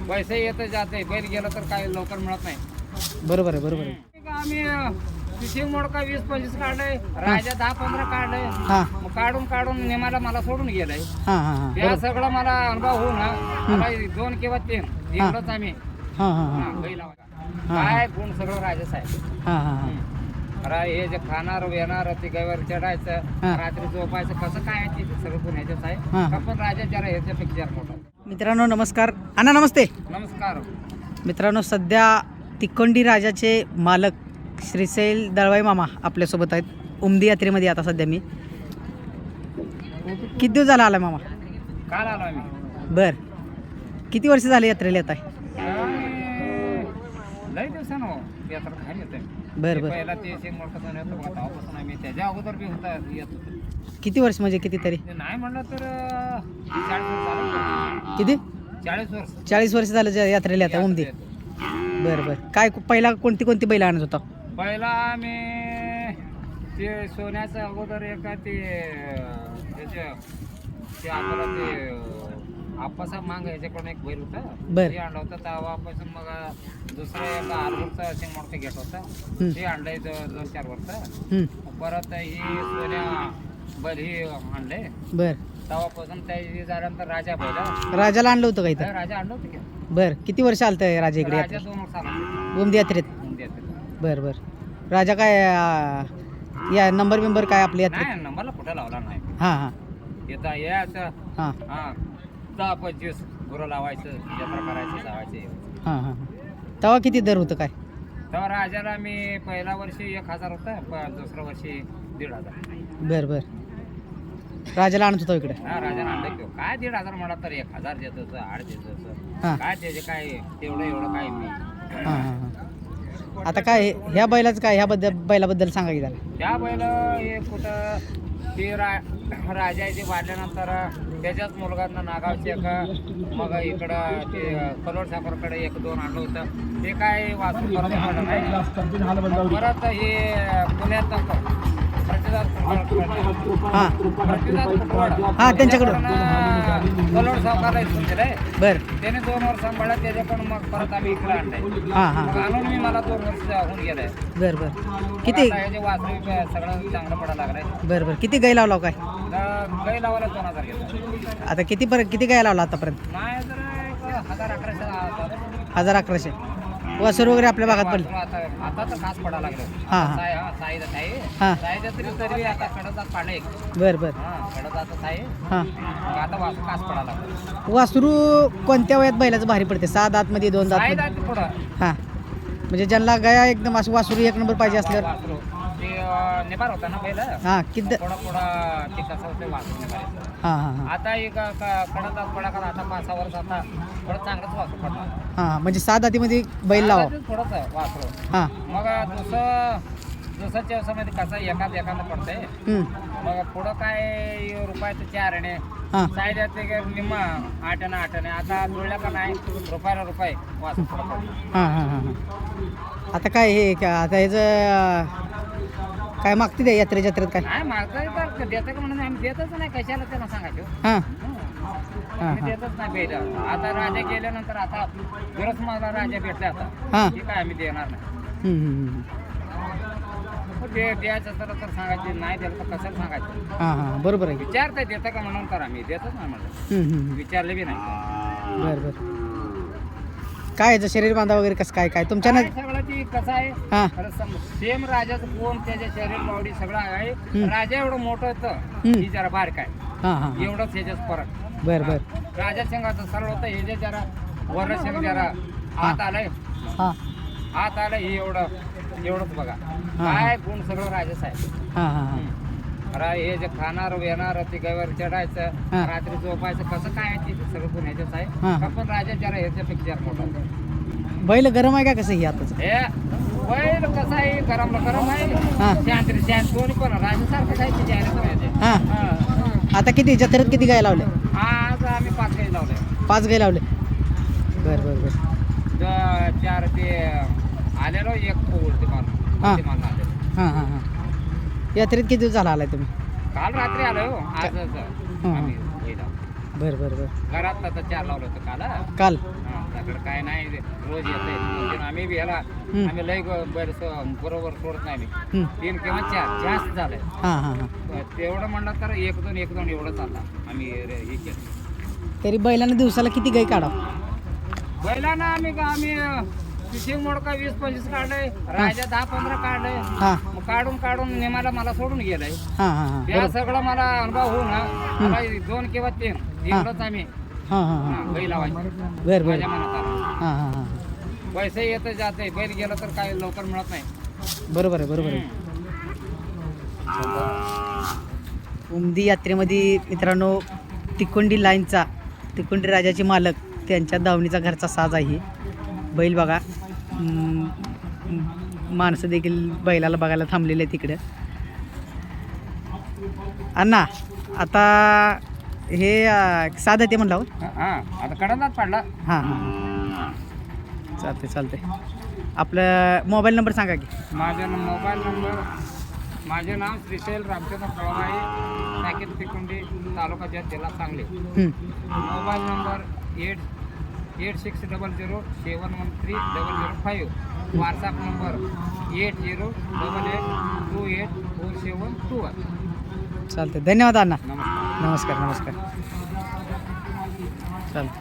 पैसे येत जाते, बैल गेलं तर काही लवकर मिळत नाही. बरोबर आहे, बरोबर आहे. आम्ही तिथे मोडका 20-25 काढलंय, राजा 10-15 काढलंय. हां मग काढून नेमाला मला सोडून गेलंय. हां हां हां त्या सगळं मला अनुभव होऊन मला 2 किंवा 3 एवढंच आम्ही हां हां हां बैल लावायला. काय गुण सगळं राजाच आहे. हां हां हां हे जे खाणार येणार ते गायवर चढायचं, हां. रात्री झोपायचं, कसं काय आहे ते सगळं गुण ह्याच्याच आहे. हां. का पण राजा जरा ह्याच्यापेक्षा जरा मोठा. मित्रांनो नमस्कार. अण्णा नमस्ते. नमस्कार. मित्रांनो सध्या तिकोंडी राजाचे मालक श्रीशैल दळवाई मामा आपल्यासोबत आहेत. उमदी यात्रेमध्ये आता सध्या मी. किती दिवस झाला आला मामा? काल आलो आम्ही. बर किती वर्ष झाले यात्रेला येत आहे? लई दिवसानं यात्रा खाली येते. बर बर पहिला ते शेंग मोडकाचं येतो बघा, तेव्हापासून आम्ही त्याच्या अगोदर बी होता येत होतो. किती वर्ष म्हणजे किती तरी? ते नाही म्हणलं तर 40 वर्ष झालं. किती? 40 वर्ष 40 वर्ष झालं यात्रेला येत आहे उमदी. बर बर काय पहिला कोणती बैल आणत होता? पहिला आम्ही ते सोन्याचं अगोदर एका ते आपल्याला ते आप्पासाहेब मांग ह्याच्याकडून एक बैल होता. बर. ते आणलं होतं तेव्हापासून मग दुसरं एका आरवरचा शेंग मोडका घेत होता. ते आणलंय 2-4 वर्ष. परत ही सोन्या बैल ही आणले. बर तेव्हापासून त्याची झाल्यानंतर राजा बैल. राजाला आणलं होतं का इथं? राजा आणलं होतं की. बर किती वर्ष आलतं राजा इकडे राजा 2 वर्ष आला उमदी यात्रेत? बर बर राजा काय या नंबर बिंबर काय आपल्या यात्रेत? नाही नंबरला कुठं लावला नाही. हां हां येता यायचं हां 10-25 गुरं लावायचं, यात्रा करायचं, जावायचं. हां हां तेव्हा किती दर होतं काय? तेव्हा राजाला मी पहिल्या वर्षी 1000 होता, दुसऱ्या वर्षी 1500. बर बर राजाला आणत होता इकडे? हा राजाने आणलं की काय 1500 म्हणा तर 1000 देत होतं, 8 देत होतं. हां काय त्याचे काय एवढं काय मी. हां हां हां आता काय ह्या बैलाचं काय ह्या बैलाबद्दल सांगा की जरा. त्या बैल हे कुठं ते राजाचे वाढल्यानंतर त्याच्याच मुलगांना नागावचे का मग इकडं ते कलोड साखरकडे 1-2 आणलं होतं. ते काय वाचून परत आलं नाही. परत हे पुण्यात प्रतिसाद हां त्यांच्याकडं कलोड सावकारला इथून दिलंय. बर त्याने 2 वर्ष सांभाळलं, त्याच्याकडून मग परत आम्ही इकडे आणलंय. हां हां मग आणून मी मला 2 वर्ष होऊन गेलंय. बर बर किती? ह्याचे वासरू सगळं चांगलं पडायला लागलंय. बर बर किती गाय लावला काय? गाई लावायला 2000 घेतलं. आता किती गाय लावला आतापर्यंत? नाही तर 1000-1100 1000-1100 वासर वगैरे आपल्या भागात पडले? आता तर खास पडायला लागलं. हां हां हां साईचं तरी आता कडदात पाडले. बर बर कडदात साई हां आता वासू खास पडायला लागलं. वासरू कोणत्या वयात बैलाचं भारी पडते? 6 दातमध्ये 2 साई दात? जाते पुढं हां म्हणजे ज्यांना गाया एकदम असं वासरू 1 नंबर पाहिजे असल्यावर? वासरू ते नेबार होता ना पहिलं. हां किती? पुढं ते कसं होतं वासरू नेबार. हां हां हां आता एक कडदात पडा का आता 5-6 वर्ष आता थोडं चांगलंच वासरू पडणार. हां म्हणजे 6 दातीमध्ये बैल लावा. थोडंच वासरू. हां मग दुसऱ्या व्यवसायामध्ये कसं एखादं पडतंय. मग पुढं काय रुपयाचं 4 आणे हां साईड ते निम्मा 8 आणे आता जुळल्या का नाही रुपये वासरू पुढं पडतं. हां हां हां हां आता काय हे आता ह्याचं काय मागते द्या यात्रेत काय? नाही मागतं तर देतं का म्हणून आम्ही देतच नाही, कशाला त्यांना सांगायचं. हां आम्ही देतच नाही बैल. आता राजा गेल्यानंतर आता गरज मला राजा भेटला आता. हां ठीक आहे आम्ही देणार नाही. ते द्यायचं तर सांगायचे, नाही द्यायचं तर कसं सांगायचं. हां हां बरोबर आहे. विचारता देतं का म्हणून तर आम्ही देतच नाही म्हणलं. विचारले बी नाही. बरं बरं काय याचं शरीर बांधा वगैरे कसं काय काय तुमच्या ना? सगळं ती कसं आहे हां सेम राजाचं कोण त्याच्या शरीर बावडी सगळं आहे. राजा एवढं मोठं होतं, ही जरा बारक आहे. हां हां एवढंच ह्याच्यात फरक. बरं बरं राजा शेंगाचं सरळ होतं, हे जे जरा वर्ण शेंग जरा हात आलंय. हां हात आलं हे एवढंच बघा. काय गुण सगळं राजाच आहे. हां हां हां हे जे खाणार येणार ते गायवर चढायचं, रात्री झोपायचं, कसं काय आहे ते सगळं गुण ह्याच्याच आहे. का पण राजा जरा ह्याच्यापेक्षा जरा मोठा. बैल गरम आहे का कसं ही आताच? हे बैल कसं आहे गरम आहे. हां शांत दोन्ही पण राजासारखं आहे त्याच्या ह्याच्यात. हां आता किती जत्रेत किती गाय लावले? आज आम्ही 5 गाई लावले. 5 गाय लावले. बरं बरं बरं 4 ते आलेलो एक उलटी मारून आलेलो. हां हां हां यात्रेत किती दिवस झाला आलाय तुम्ही? काल रात्री आलो. आजच आम्ही बैल लावलो. बरं बरं बरं घरात आता 4 लावलं होतं काल. काल हां आपल्याकडे काय नाही रोज येते आम्ही बी ह्याला आम्ही लय बरोबर सोडत नाही आम्ही 3 किंवा 4 जास्त झालंय. हां हां हां. तेवढं म्हणलं तर 1-2 एवढं चाललं आम्ही हे केलं. तरी बैलांना दिवसाला किती गाई काढा? बैलांना आम्ही फिशिंग मोडका 20-25 काढलंय, राजा 10-15 काढलंय. हां मग काढून नेमाला मला सोडून गेलाय. हां हां हां. त्या सगळं मला अनुभव होऊन मला 2 किंवा 3 एवढंच आम्ही हां हां हां. बैल लावायचे बरं बरं. माझ्या मनात आलं. हां हां हां. पैसे येतं जाते, बैल गेलं तर काय लवकर मिळत नाही. बरोबर आहे बरोबर आहे. उमदी यात्रेमध्ये मित्रांनो तिकोंडी लाईनचा तिकोंडी राजाचे मालक त्यांच्या दावणीचा घरचा साज आहे. बैल बघा, माणसं देखील बैलाला बघायला थांबलेले आहे तिकडे. अण्णा आता हे साधं ते म्हणलं. हां आता कडनात पडला. हां हां चालते चालते. आपलं मोबाईल नंबर सांगा की. मोबाईल नंबर, माझे नाव श्रीशैल रामचंद्र पवार आहे, साकेत तिकोंडी, तालुका जत, जिल्हा Sangli. Mobile number 8600713005. WhatsApp number 8088284721. चालते. धन्यवाद अण्णा. नमस्कार. नमस्कार नमस्कार. चालतं.